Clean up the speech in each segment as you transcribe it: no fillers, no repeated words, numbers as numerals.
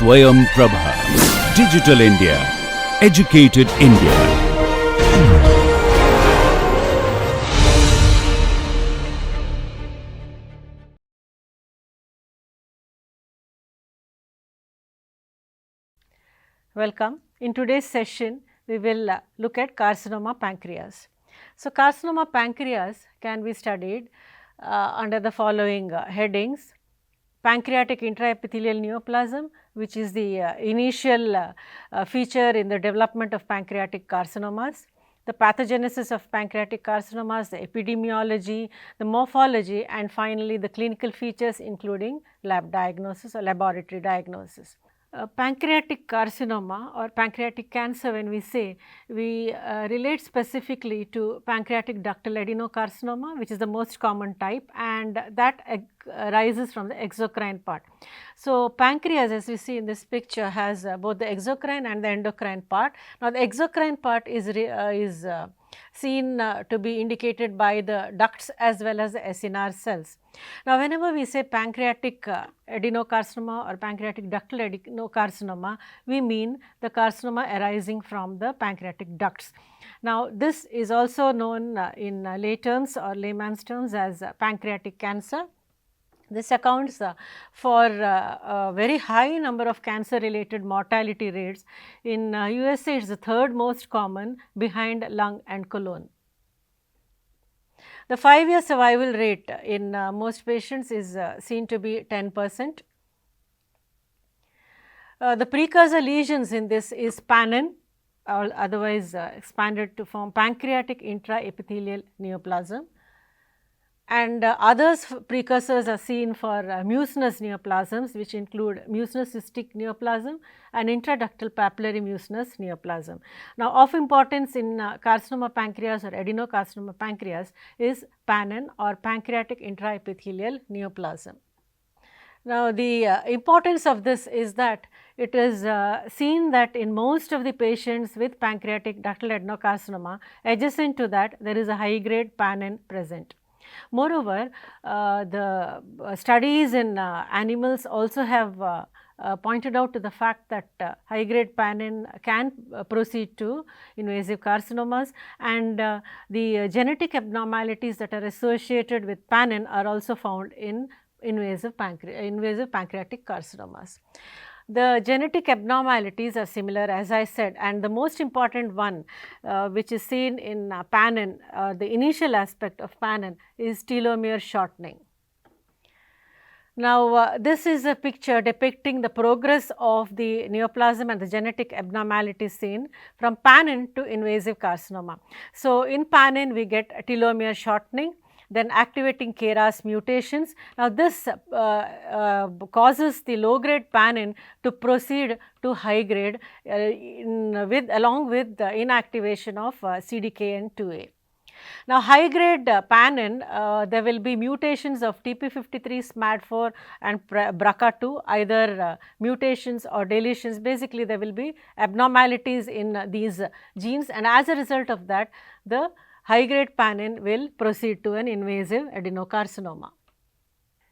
Swayam Prabha. Digital India. Educated India. Welcome. In today's session, we will look at carcinoma pancreas. So, carcinoma pancreas can be studied under the following headings: pancreatic intraepithelial neoplasm, which is the initial feature in the development of pancreatic carcinomas; the pathogenesis of pancreatic carcinomas, the epidemiology, the morphology, and finally the clinical features including lab diagnosis or laboratory diagnosis. Pancreatic carcinoma or pancreatic cancer, when we say, we relate specifically to pancreatic ductal adenocarcinoma, which is the most common type, and that arises from the exocrine part. So, pancreas, as we see in this picture, has both the exocrine and the endocrine part. Now, the exocrine part is seen to be indicated by the ducts as well as the acinar cells. Now, whenever we say pancreatic adenocarcinoma or pancreatic ductal adenocarcinoma, we mean the carcinoma arising from the pancreatic ducts. Now, this is also known in lay terms or layman's terms as pancreatic cancer. This accounts for a very high number of cancer related mortality rates. In USA, it is the third most common behind lung and colon. The 5-year survival rate in most patients is seen to be 10%. The precursor lesions in this is PANN, or otherwise expanded to form pancreatic intraepithelial neoplasm, and others precursors are seen for mucinous neoplasms, which include mucinous cystic neoplasm and intraductal papillary mucinous neoplasm. Now, of importance in carcinoma pancreas or adenocarcinoma pancreas is PANN or pancreatic intraepithelial neoplasm. Now, the importance of this is that it is seen that in most of the patients with pancreatic ductal adenocarcinoma, adjacent to that there is a high grade PANN present. Moreover, the studies in animals also have pointed out to the fact that high grade PANN can proceed to invasive carcinomas, and the genetic abnormalities that are associated with PANN are also found in invasive pancreatic carcinomas. The genetic abnormalities are similar, as I said, and the most important one which is seen in PANN, the initial aspect of PANN is telomere shortening. Now, this is a picture depicting the progress of the neoplasm and the genetic abnormalities seen from PANN to invasive carcinoma. So, in PANN we get telomere shortening, then activating K-ras mutations. Now, this causes the low grade PANN to proceed to high grade along with the inactivation of CDKN2A. Now, high grade PANN, there will be mutations of TP53, SMAD4 and BRCA2, either mutations or deletions. Basically, there will be abnormalities in these genes, and as a result of that, the high grade PANN will proceed to an invasive adenocarcinoma.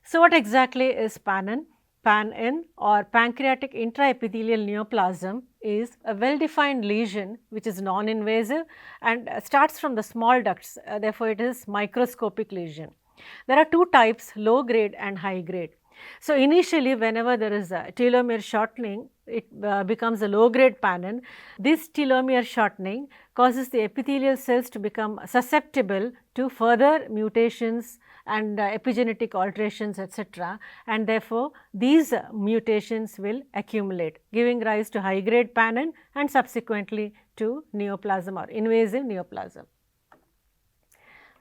So, what exactly is PANN? PANN or pancreatic intraepithelial neoplasm is a well defined lesion which is non-invasive and starts from the small ducts, therefore, it is microscopic lesion. There are two types, low grade and high grade. So, initially whenever there is a telomere shortening, it becomes a low grade PANN. This telomere shortening causes the epithelial cells to become susceptible to further mutations and epigenetic alterations, etc., and therefore, these mutations will accumulate, giving rise to high grade PANN and subsequently to neoplasm or invasive neoplasm.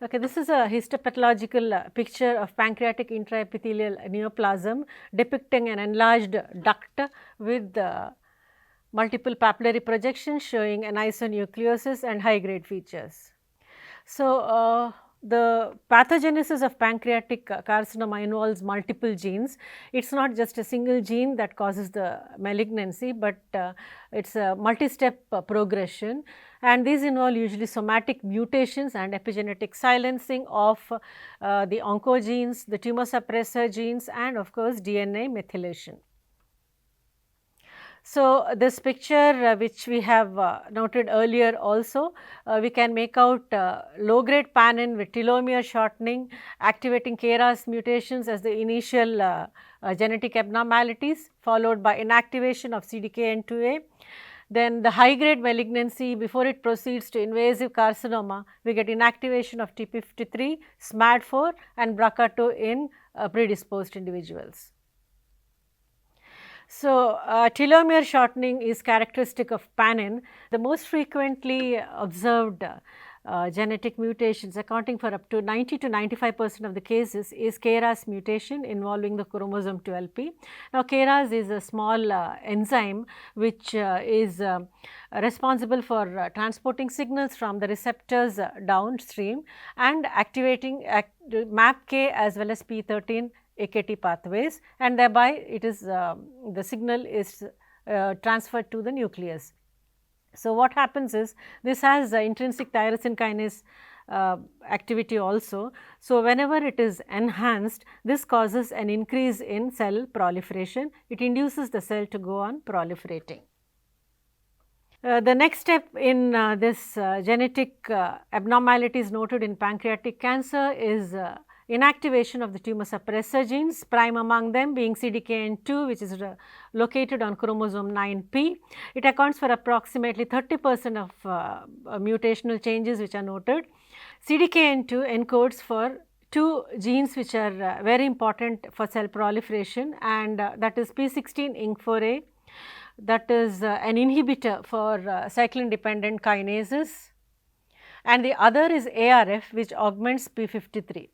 Okay, this is a histopathological picture of pancreatic intraepithelial neoplasm depicting an enlarged duct with multiple papillary projections showing an isonucleosis and high grade features. So, the pathogenesis of pancreatic carcinoma involves multiple genes. It is not just a single gene that causes the malignancy, but it is a multi-step progression, and these involve usually somatic mutations and epigenetic silencing of the oncogenes, the tumor suppressor genes, and of course, DNA methylation. So, this picture which we have noted earlier also, we can make out low grade PANN with telomere shortening activating K-ras mutations as the initial genetic abnormalities, followed by inactivation of CDKN2A. Then the high grade malignancy, before it proceeds to invasive carcinoma, we get inactivation of TP53, SMAD4 and BRCA2 in predisposed individuals. So, telomere shortening is characteristic of PANN. The most frequently observed genetic mutations accounting for up to 90 to 95% of the cases is K-ras mutation involving the chromosome 12p. Now, K-ras is a small enzyme which is responsible for transporting signals from the receptors downstream and activating MAPK as well as P13 AKT pathways, and thereby it is the signal is transferred to the nucleus. So, what happens is this has intrinsic tyrosine kinase activity also. So, whenever it is enhanced, this causes an increase in cell proliferation. It induces the cell to go on proliferating. The next step in this genetic abnormalities noted in pancreatic cancer is inactivation of the tumor suppressor genes, prime among them being CDKN2, which is located on chromosome 9p. It accounts for approximately 30% of mutational changes which are noted. CDKN2 encodes for two genes which are very important for cell proliferation, and that is P16-INK4A, that is an inhibitor for cyclin dependent kinases, and the other is ARF, which augments P53.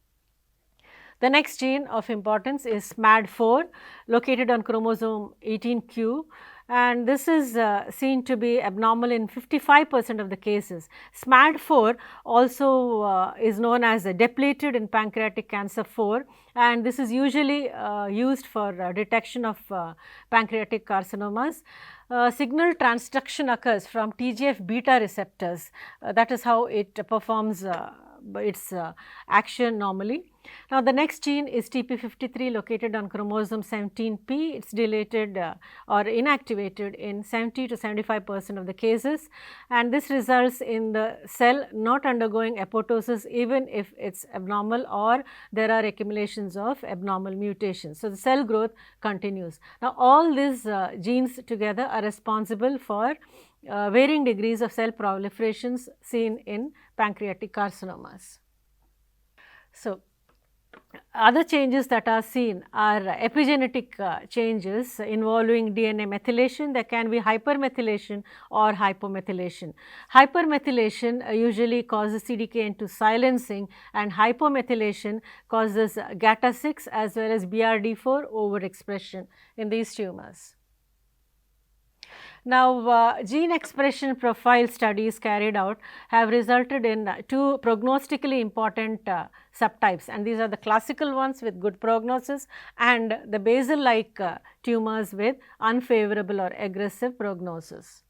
The next gene of importance is SMAD4, located on chromosome 18q, and this is seen to be abnormal in 55% of the cases. SMAD4 also is known as depleted in pancreatic cancer 4, and this is usually used for detection of pancreatic carcinomas. Signal transduction occurs from TGF beta receptors, that is how it performs its action normally. Now, the next gene is TP53, located on chromosome 17p. It is deleted or inactivated in 70 to 75% of the cases, and this results in the cell not undergoing apoptosis even if it is abnormal or there are accumulations of abnormal mutations. So, the cell growth continues. Now, all these genes together are responsible for varying degrees of cell proliferations seen in pancreatic carcinomas. So, other changes that are seen are epigenetic changes involving DNA methylation. There can be hypermethylation or hypomethylation. Hypermethylation usually causes CDKN2 silencing, and hypomethylation causes GATA6 as well as BRD4 overexpression in these tumors. Now, gene expression profile studies carried out have resulted in two prognostically important subtypes, and these are the classical ones with good prognosis and the basal like tumors with unfavorable or aggressive prognosis.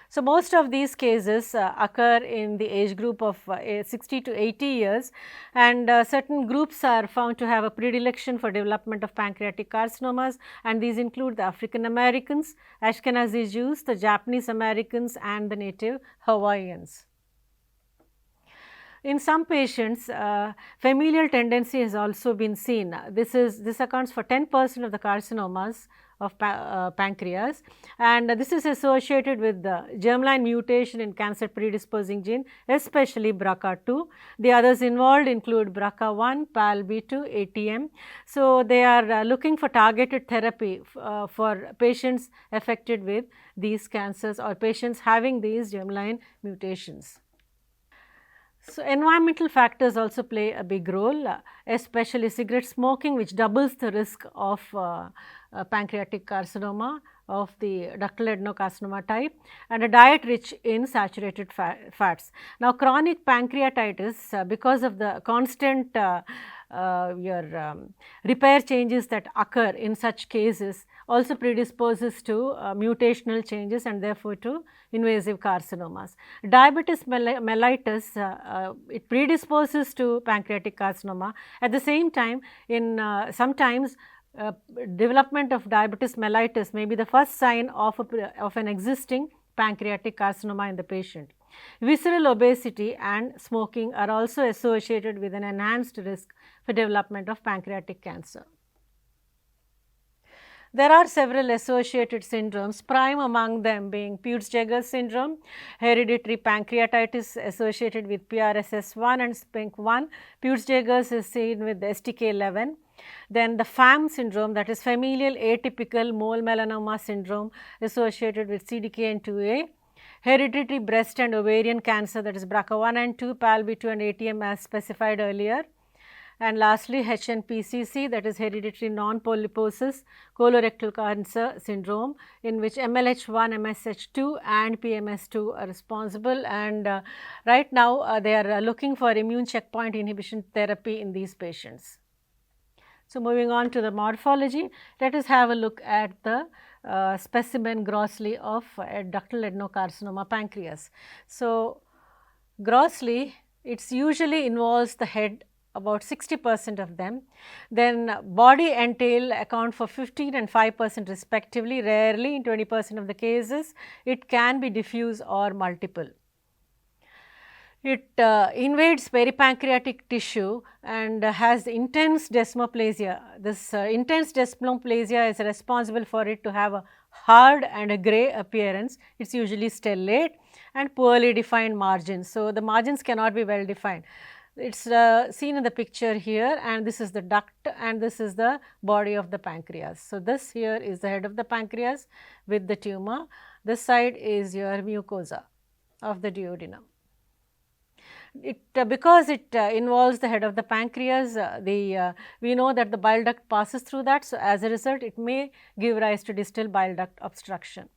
So, most of these cases occur in the age group of 60 to 80 years, and certain groups are found to have a predilection for development of pancreatic carcinomas, and these include the African Americans, Ashkenazi Jews, the Japanese Americans and the native Hawaiians. In some patients, familial tendency has also been seen. This accounts for 10% of the carcinomas of pancreas, and this is associated with the germline mutation in cancer predisposing gene, especially BRCA2. The others involved include BRCA1, PALB2, ATM. So, they are looking for targeted therapy for patients affected with these cancers or patients having these germline mutations. So, environmental factors also play a big role, especially cigarette smoking, which doubles the risk of pancreatic carcinoma of the ductal adenocarcinoma type, and a diet rich in saturated fats. Now, chronic pancreatitis, because of the constant repair changes that occur in such cases, also predisposes to mutational changes and therefore to invasive carcinomas. Diabetes mellitus, it predisposes to pancreatic carcinoma. At the same time, in sometimes development of diabetes mellitus may be the first sign of an existing pancreatic carcinoma in the patient. Visceral obesity and smoking are also associated with an enhanced risk for development of pancreatic cancer. There are several associated syndromes, prime among them being Peutz-Jeghers syndrome, hereditary pancreatitis associated with PRSS1 and SPINK1. Peutz-Jeghers is seen with STK11. Then the FAM syndrome, that is familial atypical mole melanoma syndrome associated with CDKN2A. Hereditary breast and ovarian cancer, that is BRCA1 and 2, PALB2 and ATM as specified earlier. And lastly, HNPCC, that is hereditary non-polyposis colorectal cancer syndrome, in which MLH1, MSH2 and PMS2 are responsible, and right now they are looking for immune checkpoint inhibition therapy in these patients. So, moving on to the morphology, let us have a look at the specimen grossly of ductal adenocarcinoma pancreas. So, grossly it usually involves the head, about 60% of them, then body and tail account for 15 and 5% respectively. Rarely, in 20% of the cases, it can be diffuse or multiple. It invades peripancreatic tissue and has intense desmoplasia. This intense desmoplasia is responsible for it to have a hard and a grey appearance. It is usually stellate and poorly defined margins. So, the margins cannot be well defined. It is seen in the picture here, and this is the duct and this is the body of the pancreas. So, this here is the head of the pancreas with the tumor. This side is your mucosa of the duodenum. Because it involves the head of the pancreas, we know that the bile duct passes through that. So, as a result, it may give rise to distal bile duct obstruction.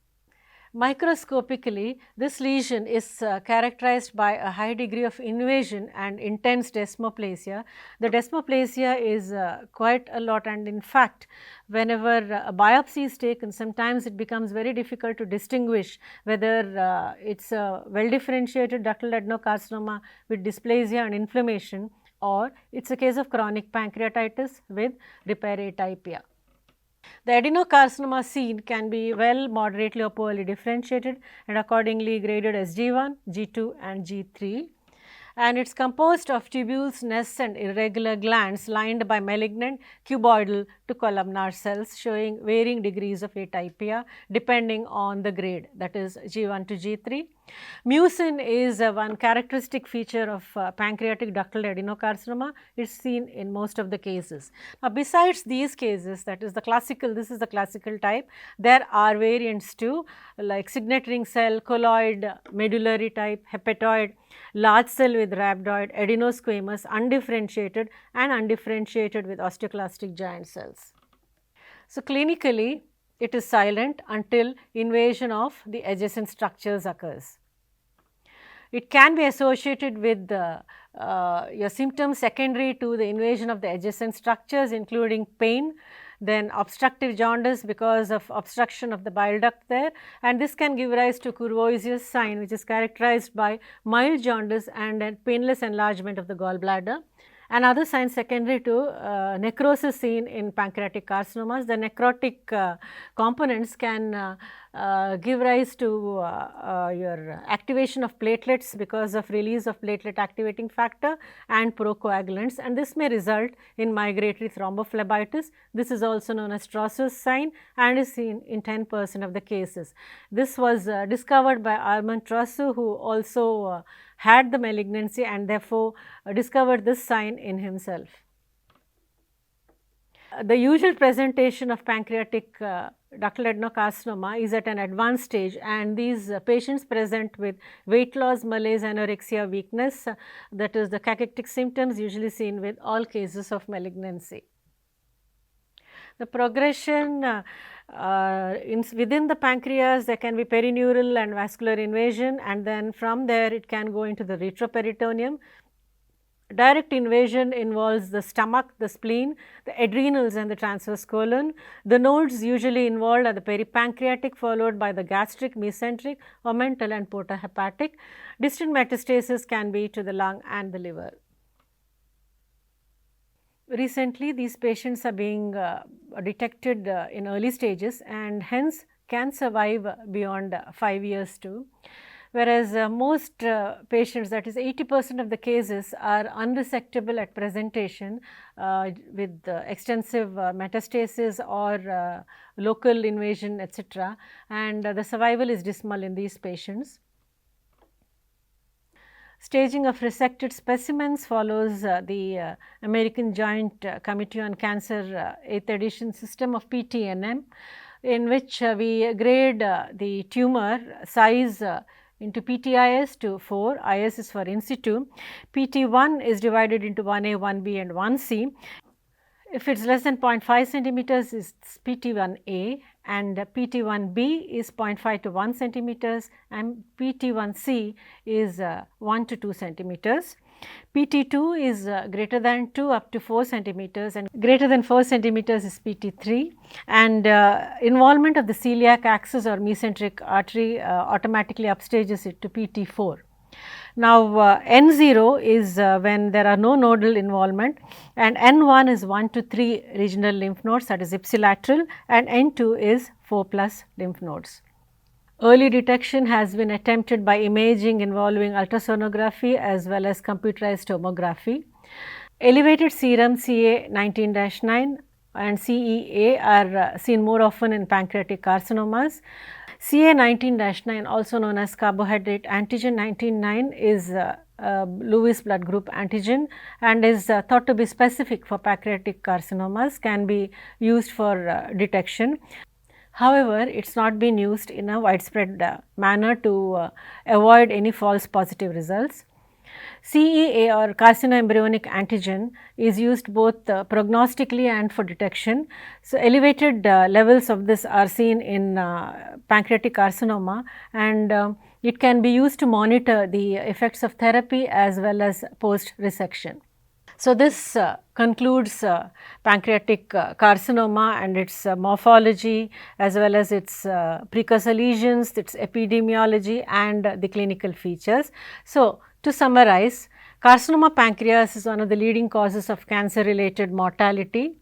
Microscopically, this lesion is characterized by a high degree of invasion and intense desmoplasia. The desmoplasia is quite a lot, and in fact, whenever a biopsy is taken, sometimes it becomes very difficult to distinguish whether it is a well differentiated ductal adenocarcinoma with dysplasia and inflammation, or it is a case of chronic pancreatitis with repair atypia. The adenocarcinoma seen can be well, moderately or poorly differentiated and accordingly graded as G1, G2 and G3, and it is composed of tubules, nests and irregular glands lined by malignant cuboidal to columnar cells showing varying degrees of atypia depending on the grade, that is G1 to G3. Mucin is one characteristic feature of pancreatic ductal adenocarcinoma. It is seen in most of the cases. Now, besides these cases, that is the classical, this is the classical type, there are variants too, like signet ring cell, colloid, medullary type, hepatoid, large cell with rhabdoid, adenosquamous, undifferentiated and undifferentiated with osteoclastic giant cells. So, clinically it is silent until invasion of the adjacent structures occurs. It can be associated with your symptoms secondary to the invasion of the adjacent structures, including pain, then obstructive jaundice because of obstruction of the bile duct there, and this can give rise to Courvoisier's sign, which is characterized by mild jaundice and a painless enlargement of the gallbladder. Another sign secondary to necrosis seen in pancreatic carcinomas, the necrotic components can give rise to your activation of platelets because of release of platelet activating factor and procoagulants, and this may result in migratory thrombophlebitis. This is also known as Strasser's sign and is seen in 10% of the cases. This was discovered by Armand Trassu, who also had the malignancy and therefore discovered this sign in himself. The usual presentation of pancreatic ductal adenocarcinoma is at an advanced stage, and these patients present with weight loss, malaise, anorexia, weakness, that is the cachectic symptoms usually seen with all cases of malignancy. The progression within the pancreas, there can be perineural and vascular invasion, and then from there it can go into the retroperitoneum. Direct invasion involves the stomach, the spleen, the adrenals and the transverse colon. The nodes usually involved are the peripancreatic, followed by the gastric, mesenteric, omental and portohepatic. Distant metastasis can be to the lung and the liver. Recently, these patients are being detected in early stages and hence can survive beyond 5 years too. Whereas most patients, that is 80% of the cases, are unresectable at presentation with extensive metastasis or local invasion, etc., and the survival is dismal in these patients. Staging of resected specimens follows the American Joint Committee on Cancer 8th edition system of PTNM, in which we grade the tumor size into PTIS to 4, IS is for in situ. PT1 is divided into 1A, 1B and 1C. If it is less than 0.5 centimeters, it is PT1A, and PT1B is 0.5 to 1 centimeters, and PT1C is 1 to 2 centimeters. PT2 is greater than 2 up to 4 centimeters, and greater than 4 centimeters is PT3, and involvement of the celiac axis or mesenteric artery automatically upstages it to PT4. Now, N0 is when there are no nodal involvement, and N1 is 1 to 3 regional lymph nodes, that is ipsilateral, and N2 is 4 plus lymph nodes. Early detection has been attempted by imaging involving ultrasonography as well as computerized tomography. Elevated serum CA 19-9 and CEA are seen more often in pancreatic carcinomas. CA 19-9, also known as carbohydrate antigen 19-9, is Lewis blood group antigen and is thought to be specific for pancreatic carcinomas, can be used for detection. However, it is not been used in a widespread manner to avoid any false positive results. CEA or carcinoembryonic antigen is used both prognostically and for detection. So, elevated levels of this are seen in pancreatic carcinoma, and it can be used to monitor the effects of therapy as well as post resection. So, this concludes pancreatic carcinoma and its morphology as well as its precursor lesions, its epidemiology and the clinical features. So, to summarize, carcinoma pancreas is one of the leading causes of cancer related mortality.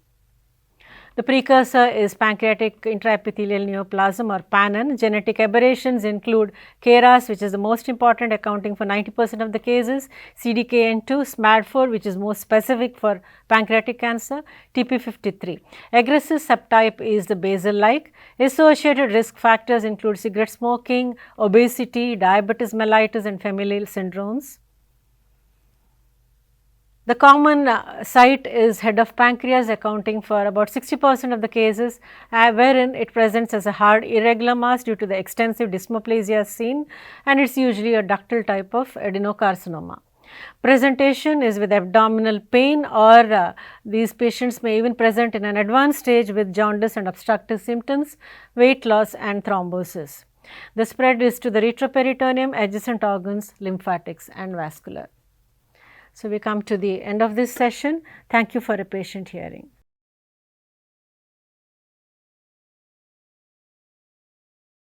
The precursor is pancreatic intraepithelial neoplasm or PANN. Genetic aberrations include K-ras, which is the most important, accounting for 90% of the cases, CDKN2, SMAD4, which is most specific for pancreatic cancer, TP53. Aggressive subtype is the basal-like. Associated risk factors include cigarette smoking, obesity, diabetes mellitus and familial syndromes. The common site is head of pancreas, accounting for about 60% of the cases, wherein it presents as a hard irregular mass due to the extensive desmoplasia seen, and it is usually a ductal type of adenocarcinoma. Presentation is with abdominal pain, or these patients may even present in an advanced stage with jaundice and obstructive symptoms, weight loss and thrombosis. The spread is to the retroperitoneum, adjacent organs, lymphatics and vascular. So, we come to the end of this session. Thank you for a patient hearing.